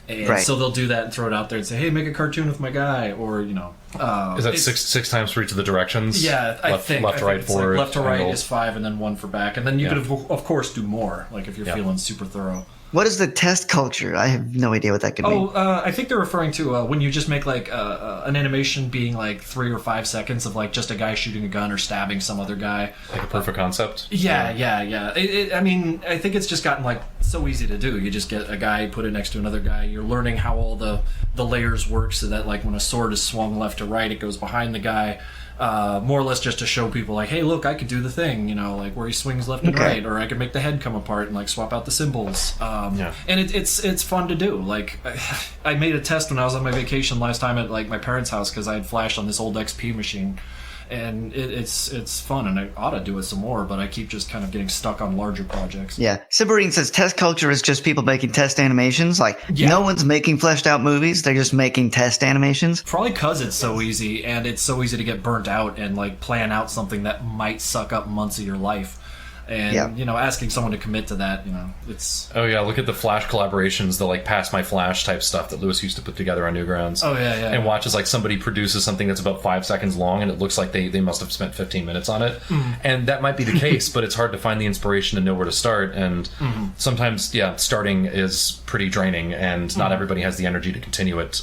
And so they'll do that and throw it out there and say, "Hey, make a cartoon with my guy," or is that six times for each of the directions? Yeah, I think left to right, forward. Left to right is 5, and then 1 for back, and then you could of course do more. If you're feeling super thorough. What is the test culture? I have no idea what that could mean. I think they're referring to when you just make an animation being 3 or 5 seconds of just a guy shooting a gun or stabbing some other guy. Like a proof of concept? Yeah. I mean, I think it's just gotten so easy to do. You just get a guy, put it next to another guy. You're learning how all the layers work so that when a sword is swung left to right, it goes behind the guy. More or less just to show people hey, look, I could do the thing, where he swings left and right, or I could make the head come apart and swap out the symbols. And it's fun to do. I made a test when I was on my vacation last time at my parents' house because I had Flash on this old XP machine. And it's fun, and I ought to do it some more, but I keep just kind of getting stuck on larger projects. Yeah. Sibberine says test culture is just people making test animations. No one's making fleshed out movies. They're just making test animations. Probably because it's so easy, and it's so easy to get burnt out and plan out something that might suck up months of your life. And, asking someone to commit to that, it's... Oh, yeah, look at the Flash collaborations, the, Pass My Flash type stuff that Lewis used to put together on Newgrounds. Oh, yeah. And watch as, somebody produces something that's about 5 seconds long, and it looks like they must have spent 15 minutes on it. Mm-hmm. And that might be the case, but it's hard to find the inspiration to know where to start. And sometimes, starting is pretty draining, and not everybody has the energy to continue it.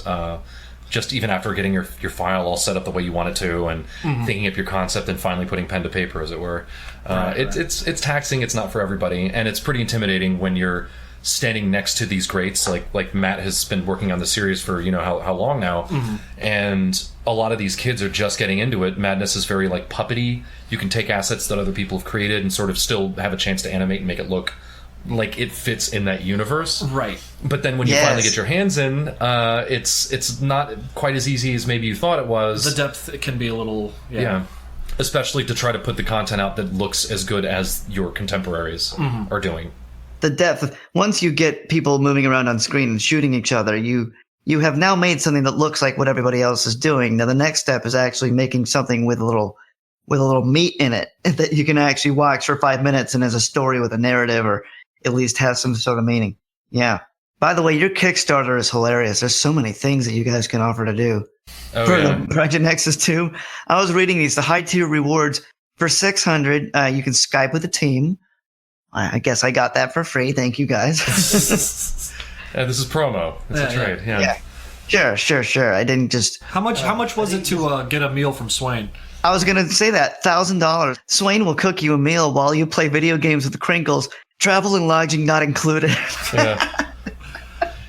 Just even after getting your file all set up the way you want it to, and thinking up your concept and finally putting pen to paper, as it were. It's taxing. It's not for everybody, and it's pretty intimidating when you're standing next to these greats. Like Matt has been working on the series for how long now, and a lot of these kids are just getting into it. Madness is very puppety. You can take assets that other people have created and sort of still have a chance to animate and make it look like it fits in that universe, right? But then when you finally get your hands in, it's not quite as easy as maybe you thought it was. The depth can be a little, especially to try to put the content out that looks as good as your contemporaries are doing. The depth. Once you get people moving around on screen and shooting each other, you have now made something that looks like what everybody else is doing. Now the next step is actually making something with a little meat in it that you can actually watch for 5 minutes and as a story with a narrative, or at least has some sort of meaning. Yeah. By the way, your Kickstarter is hilarious. There's so many things that you guys can offer to do. For Project Nexus 2. I was reading these, the high tier rewards for 600. You can Skype with a team. I guess I got that for free. Thank you guys. This is promo. It's a trade. Yeah. Sure. I didn't just. How much was it to get a meal from Swain? I was going to say that $1,000. Swain will cook you a meal while you play video games with the Krinkels. Travel and lodging not included. Yeah.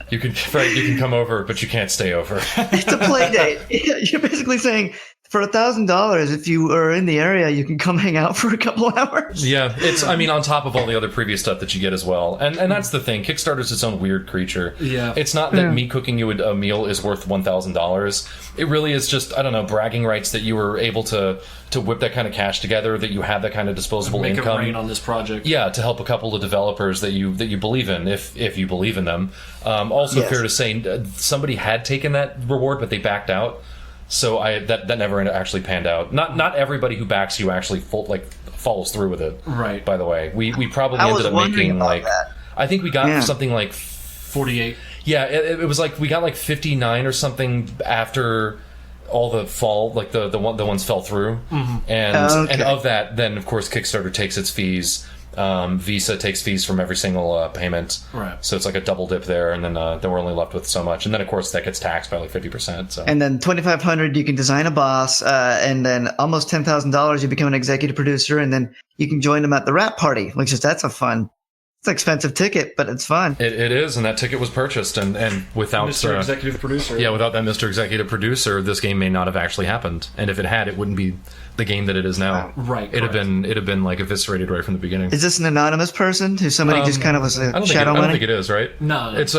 You can come over, but you can't stay over. It's a play date. You're basically saying for $1,000, if you are in the area, you can come hang out for a couple hours. Yeah, it's on top of all the other previous stuff that you get as well. And that's the thing. Kickstarter's its own weird creature. Yeah. It's not that me cooking you a meal is worth $1,000. It really is just, I don't know, bragging rights that you were able to whip that kind of cash together, that you have that kind of disposable income. Make it rain on this project. Yeah, to help a couple of developers that you believe in, if you believe in them. Also, fair to say, somebody had taken that reward, but they backed out. So that never actually panned out. Not everybody who backs you actually follows through with it. Right. By the way, we probably ended up making I think we got something like 48. Yeah, it was we got 59 or something after all the fall, the ones fell through, and of that, then of course Kickstarter takes its fees. Visa takes fees from every single payment. Right. So it's like a double dip there, and then we're only left with so much. And then, of course, that gets taxed by like 50%. So. And then $2,500, you can design a boss, and then almost $10,000, you become an executive producer, and then you can join them at the wrap party, which is that's a fun. It's an expensive ticket, but it's fun. It is, and that ticket was purchased, and without Mr. Executive Producer. Yeah, without that Mr. Executive Producer, this game may not have actually happened. And if it had, it wouldn't be the game that it is now. Right. It'd have been like eversirated right from the beginning. Is this an anonymous person who somebody just kind of was a shadow I don't money? think it is, right? No. It's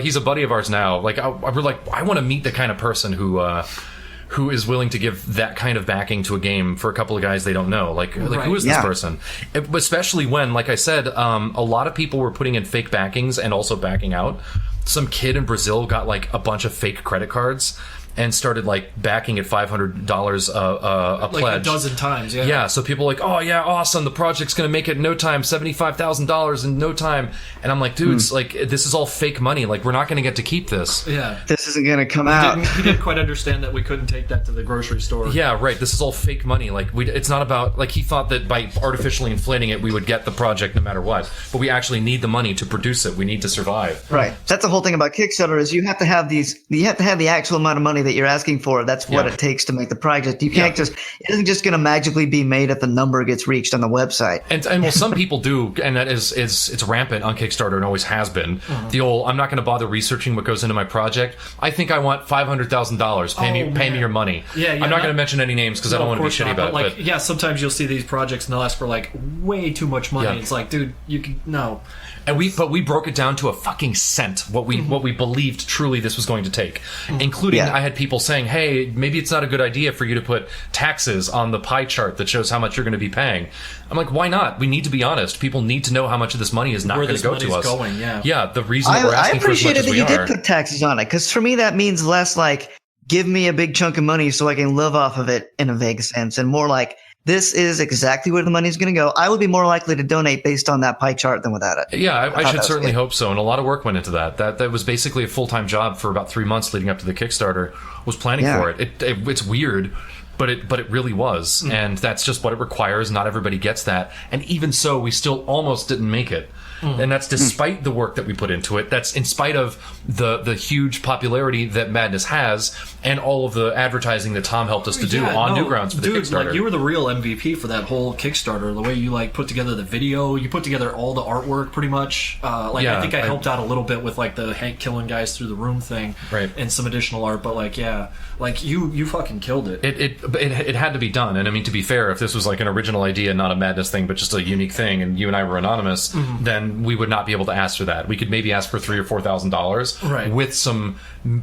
he's a buddy of ours now. Like I want to meet the kind of person who is willing to give that kind of backing to a game for a couple of guys they don't know. Like who is this person? Especially when, like I said, a lot of people were putting in fake backings and also backing out. Some kid in Brazil got like a bunch of fake credit cards and started like backing at $500 a pledge. Like a dozen times, yeah. Yeah, so people are like, oh yeah, awesome, the project's gonna make it in no time, $75,000 in no time. And I'm like, dudes, like this is all fake money. Like we're not gonna get to keep this. Yeah. This isn't going to come out. He didn't quite understand that we couldn't take that to the grocery store. Yeah, right. This is all fake money. Like it's not about like he thought that by artificially inflating it, we would get the project no matter what. But we actually need the money to produce it. We need to survive. Right. That's the whole thing about Kickstarter is you have to have the actual amount of money that you're asking for. That's what it takes to make the project. You can't it isn't just going to magically be made if the number gets reached on the website. And well, some people do, and that is it's rampant on Kickstarter and always has been. The old I'm not going to bother researching what goes into my project. I think I want $500,000. Pay me your money. Yeah, I'm not going to mention any names because I don't want to be shitty about it. But sometimes you'll see these projects and they'll ask for like way too much money. Yeah. It's like, dude, you can no. And we broke it down to a fucking cent what we believed truly this was going to take, including I had people saying, hey, maybe it's not a good idea for you to put taxes on the pie chart that shows how much you're going to be paying. I'm like, why not? We need to be honest. People need to know how much of this money is not going to go to us. Going, yeah. Yeah, the reason that we're asking for as much as we are. I appreciated that you did put taxes on it, because for me that means less like give me a big chunk of money so I can live off of it in a vague sense, and more like this is exactly where the money's going to go. I would be more likely to donate based on that pie chart than without it. Yeah, I should certainly hope so. And a lot of work went into that. That was basically a full-time job for about 3 months leading up to the Kickstarter. Was planning for it. It's weird, but it really was. And that's just what it requires. Not everybody gets that. And even so, we still almost didn't make it. And that's despite the work that we put into it. That's in spite of the huge popularity that Madness has and all of the advertising that Tom helped us to do on Newgrounds for the Kickstarter. Like, you were the real MVP for that whole Kickstarter. The way you like put together the video, you put together all the artwork pretty much. I think I helped out a little bit with like the Hank killing guys through the room thing, right, and some additional art. But like, you fucking killed it. It had to be done. And I mean, to be fair, if this was like an original idea, not a Madness thing, but just a unique thing, and you and I were anonymous, then we would not be able to ask for that. We could maybe ask for $3,000 or $4,000 with some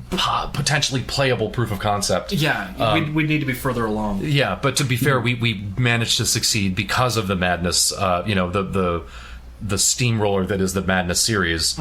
potentially playable proof of concept. Yeah, we need to be further along. Yeah, but to be fair, we managed to succeed because of the Madness. The steamroller that is the Madness series.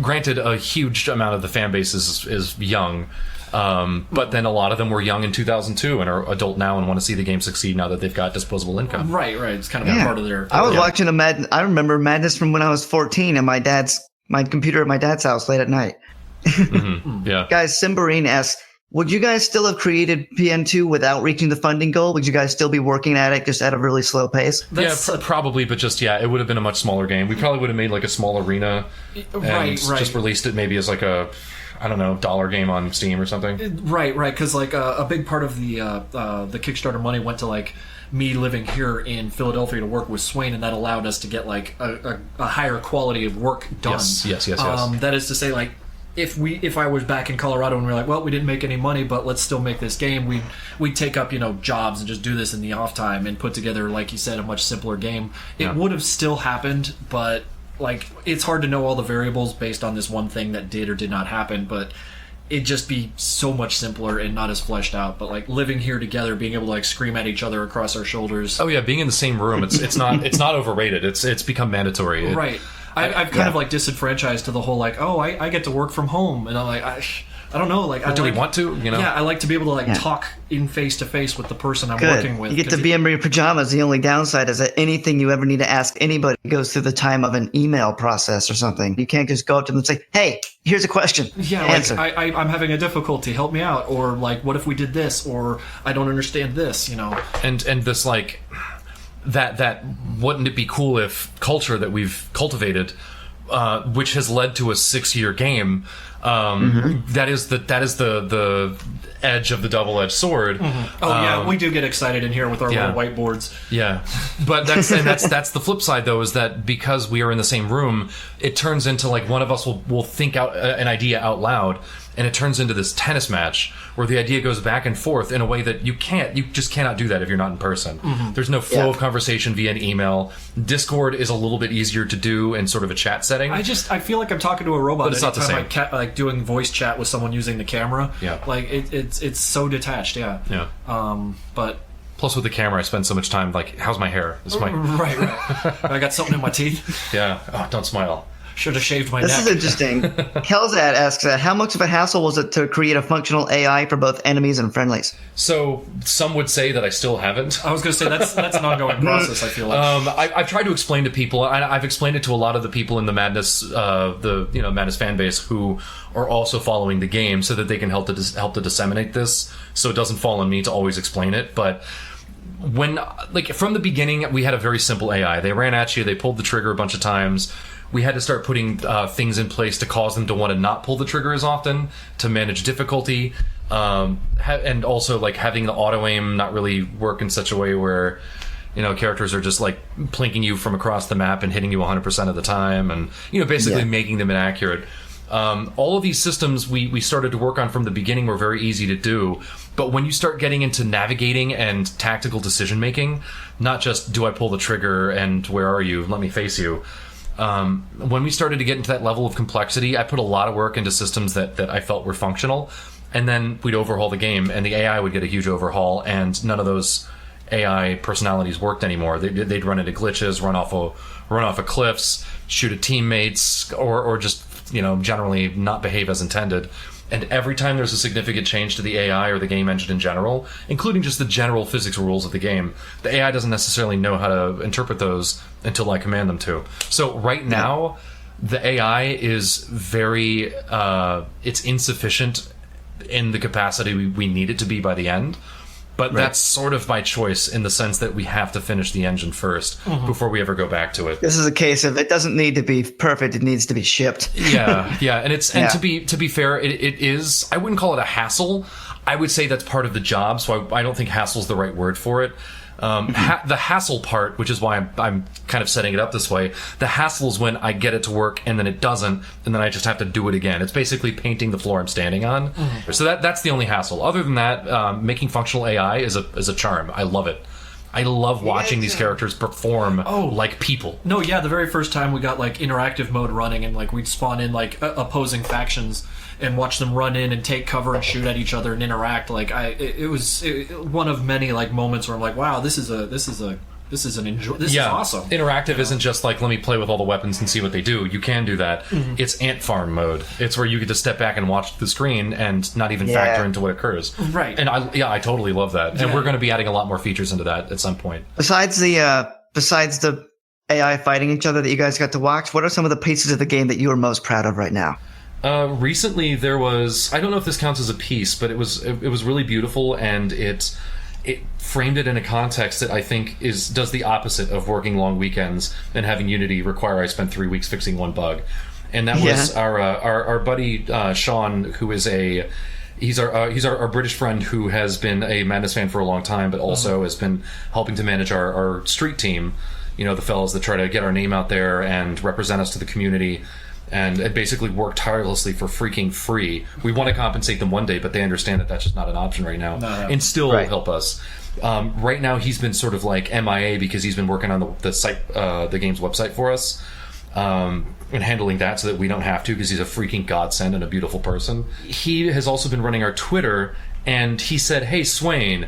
Granted, a huge amount of the fan base is young. But then a lot of them were young in 2002 and are adult now and want to see the game succeed now that they've got disposable income. Right. It's kind of part of their... I was watching I remember Madness from when I was 14 and my computer at my dad's house late at night. Yeah. Guys, Simbarine asks, would you guys still have created PN2 without reaching the funding goal? Would you guys still be working at it just at a really slow pace? Probably, but just, it would have been a much smaller game. We probably would have made like a small arena and just released it maybe as like a... I don't know, dollar game on Steam or something. Right, because like a big part of the Kickstarter money went to like me living here in Philadelphia to work with Swain, and that allowed us to get like a higher quality of work done. Yes. That is to say, like if I was back in Colorado and we were like, well, we didn't make any money, but let's still make this game, we'd take up jobs and just do this in the off time and put together, like you said, a much simpler game. It would have still happened, but. Like, it's hard to know all the variables based on this one thing that did or did not happen, but it'd just be so much simpler and not as fleshed out. But, like, living here together, being able to, like, scream at each other across our shoulders. Oh, yeah, being in the same room, it's not overrated. It's become mandatory. Right. I've kind of, like, disenfranchised to the whole, like, I get to work from home. And I'm like, I don't know, like... we want to, Yeah, I like to be able to, like, talk in face-to-face with the person I'm working with. You get to be in your pajamas. The only downside is that anything you ever need to ask anybody goes through the time of an email process or something. You can't just go up to them and say, hey, here's a question. Yeah, Answer. Like, I'm having a difficulty. Help me out. Or, like, what if we did this? Or, I don't understand this, And this, like... that wouldn't it be cool if culture that we've cultivated, which has led to a 6-year game, that is the edge of the double-edged sword. Yeah, we do get excited in here with our little whiteboards. Yeah, but that's the flip side, though, is that because we are in the same room, it turns into like one of us will think out an idea out loud, and it turns into this tennis match where the idea goes back and forth in a way that you just cannot do that if you're not in person. There's no flow of conversation via an email. Discord is a little bit easier to do in sort of a chat setting. I feel like I'm talking to a robot. But it's not the same. Like doing voice chat with someone using the camera. Yeah. Like it's so detached. Yeah. Yeah. But plus with the camera, I spend so much time like, how's my hair? Right. I got something in my teeth. Yeah. Oh, don't smile. Should have shaved my neck. This is interesting. Kelzad asks, how much of a hassle was it to create a functional AI for both enemies and friendlies? So some would say that I still haven't. I was going to say that's an ongoing process. I feel like I've tried to explain to people. I've explained it to a lot of the people in the Madness, Madness fan base who are also following the game, so that they can help to disseminate this, so it doesn't fall on me to always explain it. But when from the beginning, we had a very simple AI. They ran at you. They pulled the trigger a bunch of times. We had to start putting things in place to cause them to want to not pull the trigger as often, to manage difficulty, and also like having the auto aim not really work in such a way where characters are just like plinking you from across the map and hitting you 100% of the time, and basically making them inaccurate. All of these systems we started to work on from the beginning were very easy to do, but when you start getting into navigating and tactical decision making, not just do I pull the trigger and where are you, let me face you. When we started to get into that level of complexity, I put a lot of work into systems that I felt were functional, and then we'd overhaul the game, and the AI would get a huge overhaul, and none of those AI personalities worked anymore. They'd run into glitches, run off of cliffs, shoot at teammates, or just generally not behave as intended. And every time there's a significant change to the AI or the game engine in general, including just the general physics rules of the game, the AI doesn't necessarily know how to interpret those until I command them to. So right now, the AI is very, it's insufficient in the capacity we need it to be by the end. But that's sort of my choice, in the sense that we have to finish the engine first before we ever go back to it. This is a case of it doesn't need to be perfect; it needs to be shipped. Yeah, and to be fair, it is. I wouldn't call it a hassle. I would say that's part of the job. So I don't think hassle is the right word for it. The hassle part, which is why I'm kind of setting it up this way, the hassle is when I get it to work and then it doesn't, and then I just have to do it again. It's basically painting the floor I'm standing on. So that's the only hassle. Other than that, making functional AI is a charm. I love it. I love watching these characters perform like people. No, the very first time we got like interactive mode running, and like we'd spawn in like opposing factions and watch them run in and take cover and shoot at each other and interact. Like it was one of many like moments where I'm like, wow, this is awesome. Interactive isn't just like, let me play with all the weapons and see what they do. You can do that. It's ant farm mode. It's where you get to step back and watch the screen and not even factor into what occurs. Right. And I totally love that. And we're going to be adding a lot more features into that at some point. Besides the AI fighting each other that you guys got to watch, what are some of the pieces of the game that you are most proud of right now? Recently there was, I don't know if this counts as a piece, but it was really beautiful, and it framed it in a context that I think does the opposite of working long weekends and having Unity require I spend 3 weeks fixing one bug. And that was our buddy Sean, who is he's our British friend who has been a Madness fan for a long time, but also has been helping to manage our street team, the fellas that try to get our name out there and represent us to the community. And it basically work tirelessly for freaking free. We want to compensate them one day, but they understand that that's just not an option right now, and still help us. Right now, he's been sort of like MIA because he's been working on the site, the game's website for us, and handling that so that we don't have to, because he's a freaking godsend and a beautiful person. He has also been running our Twitter, and he said, "Hey, Swain,"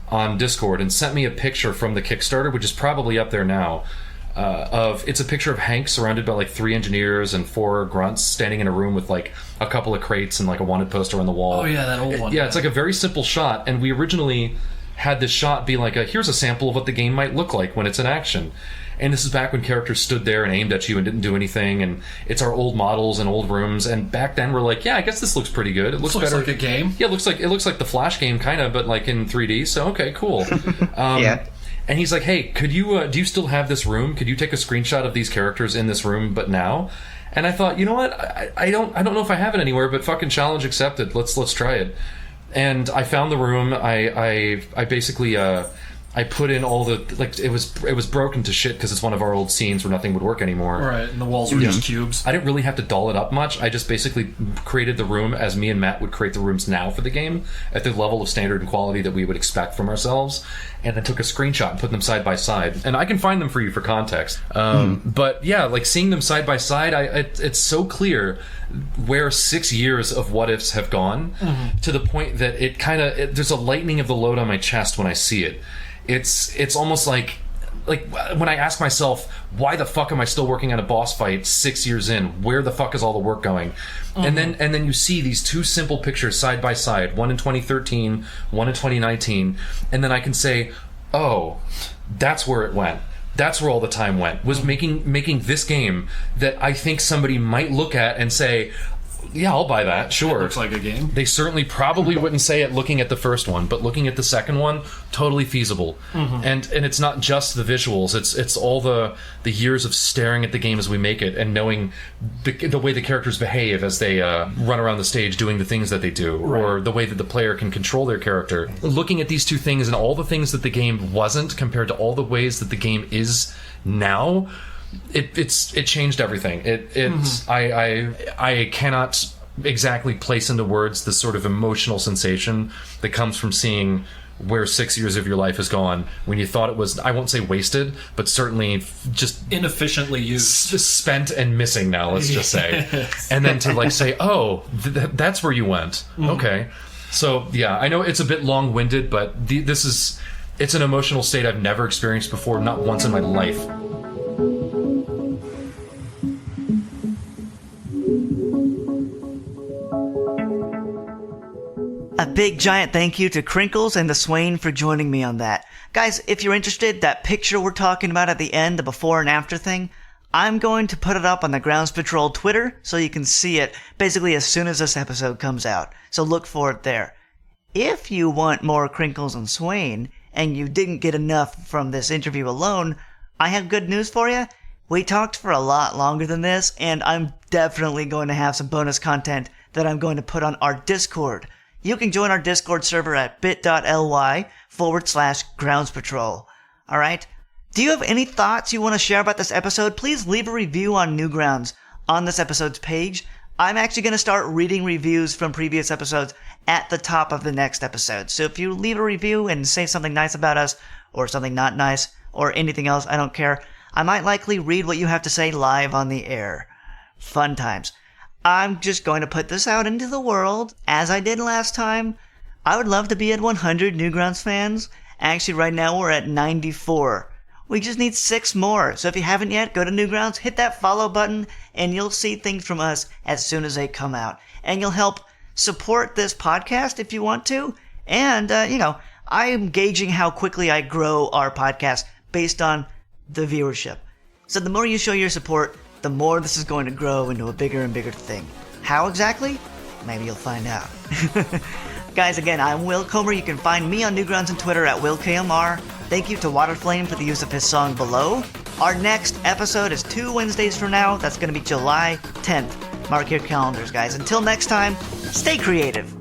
on Discord, and sent me a picture from the Kickstarter, which is probably up there now. It's a picture of Hank surrounded by like 3 engineers and 4 grunts standing in a room with like a couple of crates and like a wanted poster on the wall. Oh yeah, that old one. Yeah, it's like a very simple shot, and we originally had this shot be like here's a sample of what the game might look like when it's in action. And this is back when characters stood there and aimed at you and didn't do anything, and it's our old models and old rooms, and back then we're like, yeah, I guess this looks pretty good. It looks better. Like a game. Yeah, it looks like the Flash game kind of, but like in 3D. So okay, cool. And he's like, hey, could you do you still have this room? Could you take a screenshot of these characters in this room but now? And I thought, you know what, I don't know if I have it anywhere, but fucking challenge accepted. Let's try it. And I found the room. I basically I put in all the, like, it was broken to shit because it's one of our old scenes where nothing would work anymore. Right, and the walls were just cubes. I didn't really have to doll it up much. I just basically created the room as me and Matt would create the rooms now for the game, at the level of standard and quality that we would expect from ourselves, and then took a screenshot and put them side by side. And I can find them for you for context. But yeah, like, seeing them side by side, it's so clear where 6 years of what ifs have gone, to the point that there's a lightening of the load on my chest when I see it. It's almost like when I ask myself, why the fuck am I still working on a boss fight 6 years in? Where the fuck is all the work going? And then you see these two simple pictures side by side, one in 2013, one in 2019, and then I can say, oh, that's where it went. That's where all the time went, was making this game that I think somebody might look at and say, yeah, I'll buy that, sure. Looks like a game. They certainly probably wouldn't say it looking at the first one, but looking at the second one, totally feasible. And it's not just the visuals, it's all the years of staring at the game as we make it, and knowing the way the characters behave as they run around the stage doing the things that they do, or the way that the player can control their character. Looking at these two things and all the things that the game wasn't compared to all the ways that the game is now, it changed everything. I cannot exactly place into words the sort of emotional sensation that comes from seeing where 6 years of your life has gone when you thought it was, I won't say wasted, but certainly just inefficiently used, spent and missing now, let's just say. And then to like say, oh, that's where you went. Okay. So yeah, I know it's a bit long-winded, but it's an emotional state I've never experienced before, not once in my life. A big giant thank you to Krinkels and The-Swain for joining me on that. Guys, if you're interested, that picture we're talking about at the end, the before and after thing, I'm going to put it up on the Grounds Patrol Twitter so you can see it basically as soon as this episode comes out. So look for it there. If you want more Krinkels and Swain, and you didn't get enough from this interview alone, I have good news for you. We talked for a lot longer than this, and I'm definitely going to have some bonus content that I'm going to put on our Discord. You can join our Discord server at bit.ly/Grounds Patrol. Alright? Do you have any thoughts you want to share about this episode? Please leave a review on Newgrounds on this episode's page. I'm actually going to start reading reviews from previous episodes at the top of the next episode. So if you leave a review and say something nice about us, or something not nice, or anything else, I don't care, I might likely read what you have to say live on the air. Fun times. I'm just going to put this out into the world, as I did last time. I would love to be at 100 Newgrounds fans. Actually, right now we're at 94. We just need 6 more. So if you haven't yet, go to Newgrounds, hit that follow button, and you'll see things from us as soon as they come out. And you'll help support this podcast if you want to. And, I'm gauging how quickly I grow our podcast based on the viewership. So the more you show your support, the more this is going to grow into a bigger and bigger thing. How exactly? Maybe you'll find out. Guys, again, I'm Will Comer. You can find me on Newgrounds and Twitter at WillKMR. Thank you to Waterflame for the use of his song Below. Our next episode is 2 Wednesdays from now. That's going to be July 10th. Mark your calendars, guys. Until next time, stay creative.